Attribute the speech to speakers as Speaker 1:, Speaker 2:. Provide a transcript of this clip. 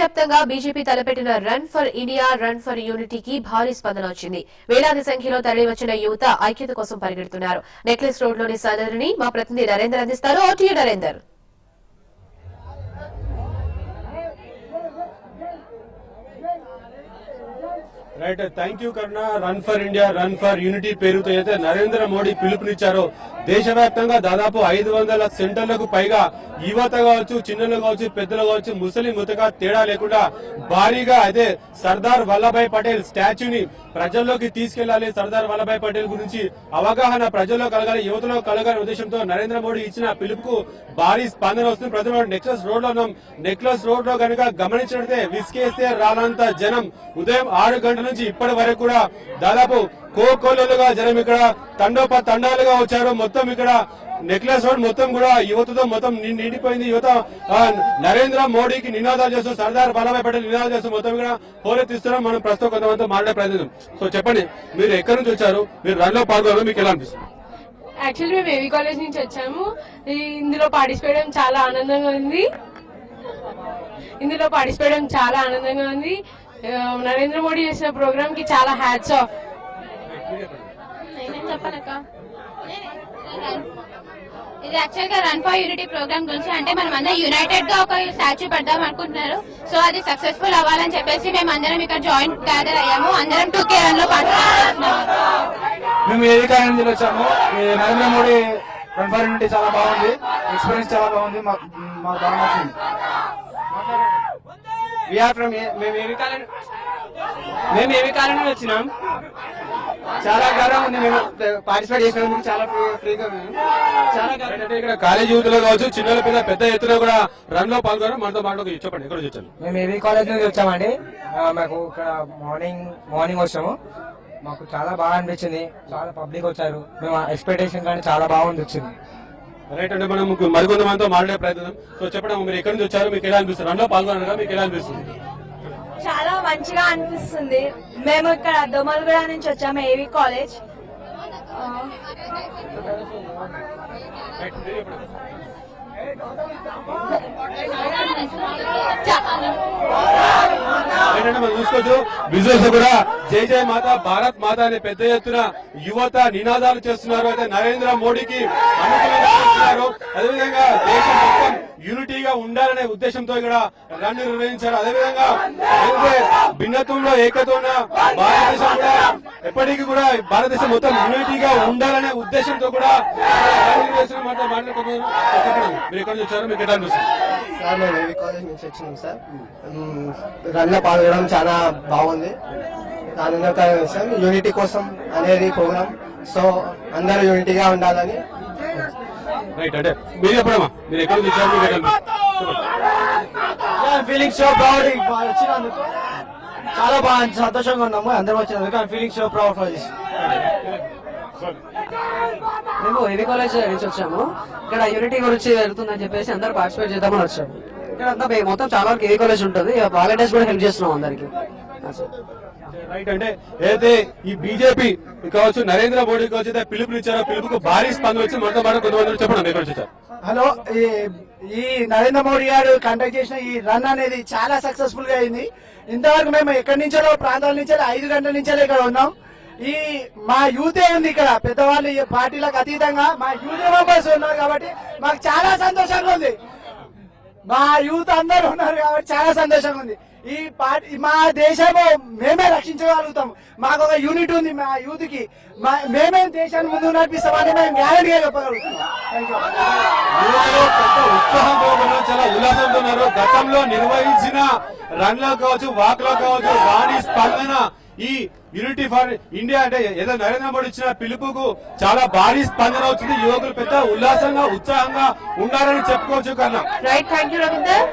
Speaker 1: దేశవ్యాప్తంగా బీజేపీ తలపెట్టిన run for India run for యూనిటీకి భారీ స్పందన వచ్చింది. వేలాది సంఖ్యలో తరలివచ్చిన యువత ఐక్యత కోసం పరిగెడుతున్నారు. నెక్లెస్ రోడ్లోని సందడిని మా ప్రతినిధి నరేందర్ అందిస్తారు. OT Narender.
Speaker 2: Right, thank you Karuna. Run for India run for unity పేరుతో అయితే నరేంద్ర మోడీ పిలుపునిచ్చారో దేశవ్యాప్తంగా దాదాపు 500 సెంటర్లకు పైగా యువత కావచ్చు, చిన్నలు కావచ్చు, పెద్దలు కావచ్చు, ముసలి ముతక తేడా లేకుండా భారీగా అయితే సర్దార్ వల్లభాయ్ పటేల్ స్టాచ్యూని ప్రజల్లోకి తీసుకెళ్లాలి, సర్దార్ వల్లభాయ్ పటేల్ గురించి అవగాహన ప్రజల్లో కలగాలి, యువతలో కలగాలనే ఉద్దేశంతో నరేంద్ర మోడీ ఇచ్చిన పిలుపుకు భారీ స్పందన వస్తుంది. ప్రజలు నెక్లెస్ రోడ్ లో ఉన్నాం. నెక్లెస్ రోడ్ లో కనుక గమనించినట్లయితే విసికేస్తే రానంత జనం ఉదయం 6 గంటల నుంచి ఇప్పటి వరకు కూడా దాదాపు కోకొల్లలుగా జనం ఇక్కడ తండాలుగా వచ్చారు. మొత్తం ఇక్కడ నెక్లెస్ రోడ్ మొత్తం కూడా యువతతో మొత్తం నిండిపోయింది. యువత నరేంద్ర మోడీకి నినాదాలు చేస్తూ, సర్దార్ వల్లభాయ్ పటేల్ నినాదాలు చేస్తూ మొత్తం ఇక్కడ హోరెత్తిస్తున్నాం. మనం ప్రస్తుతం కొంతమందితో మాట్లాడే ప్రయత్నం. సో చెప్పండి, మీరు ఎక్కడి నుంచి వచ్చారు, మీరు రన్ లో పాల్గొన్నారు, మీకు ఎలా అనిపిస్తుంది?
Speaker 3: యాక్చువల్లీ మేము ఏవి కాలేజ్ నుంచి వచ్చాము. ఇందులో పార్టిసిపేట్ చేయడం చాలా ఆనందంగా ఉంది. నరేంద్ర మోడీ చేసిన ప్రోగ్రామ్ కి చాలా హ్యాట్స్ ఆఫ్.
Speaker 4: చెప్పనక్క, ఇది యాక్చువల్ గా రన్ ఫర్ యూనిటీ ప్రోగ్రామ్ గురించి. అంటే మనం అందరం యునైటెడ్ గా ఒక స్టాచ్యూ పెడదాం అనుకుంటున్నారు. సో అది సక్సెస్ఫుల్ అవ్వాలని చెప్పేసి మేము అందరం ఇక్కడ జాయింట్ గ్యాదర్ అయ్యాము. అందరం 2K రన్ లో పార్టిసిపేట్ చేస్తున్నాము.
Speaker 5: మేము ఏవి కాలేజ్ నుంచి వచ్చాము. Narendra Modi run for unity చాలా బాగుంది, ఎక్స్పీరియన్స్ చాలా బాగుంది, మాకు బాగా నచ్చింది.
Speaker 6: మేము ఏవి కాలం వచ్చినాం. చాలా గర్వం ఉంది మేము పార్టిసిపేట్ చేసినందుకు. చాలా ఫ్రీగా చాలా
Speaker 2: ఇక్కడ కాలేజ్ యూత్లో కావచ్చు, చిన్నల పిల్లల పెద్ద ఎత్తున కూడా రన్ లో పాల్గొన్నారు. మనతో మాట్లాడు చెప్పండి, ఎక్కడ వచ్చాను?
Speaker 6: మేము ఏవి కాలేజ్ నుంచి వచ్చామండి. మాకు ఇక్కడ మార్నింగ్ వచ్చాము. మాకు చాలా బాగా అనిపించింది. చాలా పబ్లిక్ వచ్చారు. మేము ఎక్స్పెక్టేషన్ కానీ చాలా బాగుంది వచ్చింది.
Speaker 2: రైట్, అంటే మనం మరికొంతమందితో మాట్లాడే ప్రయత్నం. సో చెప్పండి, మీరు ఎక్కడి నుంచి వచ్చారు, మీకు ఎలా అనిపిస్తుంది? రన్ లో పాల్గొన్నారు, మీకు ఎలా అనిపిస్తుంది?
Speaker 7: చాలా మంచిగా అనిపిస్తుంది. మేము ఇక్కడ దోమలగూడ నుంచి వచ్చాము, ఏవి కాలేజ్.
Speaker 2: ఏంటంటే మనం చూసుకోవచ్చు విజువల్స్ కూడా జై జై మాత భారత్ మాత అనే పెద్ద ఎత్తున యువత నినాదాలు చేస్తున్నారు. అయితే నరేంద్ర మోడీకి అనుకూలంగా చేస్తున్నారు. అదేవిధంగా దేశం మొత్తం యూనిటీగా ఉండాలనే ఉద్దేశంతో ఇక్కడ రన్ నిర్వహించారు. అదేవిధంగా భిన్నత్వంలో ఏకత్వం ఉన్న భారతదేశం కూడా ఎప్పటికీ కూడా భారతదేశం మొత్తం యూనిటీగా ఉండాలనే ఉద్దేశంతో కూడా మాట్లాడుతున్నారు. మీరు ఎక్కడి నుంచి వచ్చారు, మీకు ఎట్లా అనిపిస్తుంది?
Speaker 6: సార్ మేము ఏవి కాలేజ్ నుంచి వచ్చినాం సార్. రన్ లో పాల్గొనడం చాలా బాగుంది. యూనిటీ కోసం అనేది ప్రోగ్రామ్. సో అందరూ యూనిటీగా ఉండాలని.
Speaker 2: రైట్, అంటే మీరు చెప్పడమా, మీరు ఎక్కడ వచ్చారు?
Speaker 5: ఫీలింగ్ సో ప్రౌడ్ వచ్చినందుకు చాలా బాగా సంతోషంగా ఉన్నాము. అందరం వచ్చినందుకు feeling so proud for this.
Speaker 8: మేము ఏవి కాలేజ్ నుంచి వచ్చాము. ఇక్కడ యూనిటీ గురించి జరుగుతుందని చెప్పేసి అందరూ పార్టిసిపేట్ చేద్దామని వచ్చాము. ఇక్కడ అంతా మొత్తం చాలా వరకు ఏవి కాలేజ్ ఉంటుంది. వాలంటీర్స్ కూడా హెల్ప్ చేస్తున్నాం అందరికి.
Speaker 2: రైట్, అంటే ఏదైతే ఈ బీజేపీ కావచ్చు, నరేంద్ర మోడీ కావచ్చు అయితే పిలుపునిచ్చారో పిలుపుకు భారీ స్పందన వచ్చి మనతో పాటు కొంతమంది చెప్పండి, ఎక్కడ వచ్చారు?
Speaker 5: హలో, ఈ నరేంద్ర మోడీ గారు కండక్ట్ చేసిన ఈ రన్ అనేది చాలా సక్సెస్ఫుల్ గా అయింది. ఇంతవరకు మేము ఎక్కడి నుంచో ప్రాంతాల నుంచి 5 గంటల నుంచే ఇక్కడ ఉన్నాం. మా యూతే ఉంది ఇక్కడ. పెద్దవాళ్ళు పార్టీలకు అతీతంగా మా యూత్ మెంబర్స్ ఉన్నారు కాబట్టి మాకు చాలా సంతోషంగా ఉంది. మా యూత్ అందరూ ఉన్నారు కాబట్టి చాలా సంతోషంగా ఉంది. ఈ పార్టీ మా దేశము మేమే రక్షించగలుగుతాం. మాకు ఒక యూనిట్ ఉంది. మా యూత్ కి మేమే దేశాన్ని ముందుకు నడిపిస్తామని మేము గ్యారెంటీగా చెప్పగలుగుతున్నాం.
Speaker 2: ఉత్సాహంతో చాలా ఉల్లాసంతో ఉన్నారు. గతంలో నిర్వహించిన రన్ లో కావచ్చు, వాక్ లో కావచ్చు, రాణి స్పందన ఈ యూనిటీ ఫర్ ఇండియా అంటే ఏదో నరేంద్ర మోడీ ఇచ్చిన పిలుపుకు చాలా భారీ స్పందన వచ్చింది. యువకులు పెద్ద ఉల్లాసంగా ఉత్సాహంగా ఉండాలని చెప్పుకోవచ్చు కన్నా.
Speaker 1: Right, thank you Ravinder.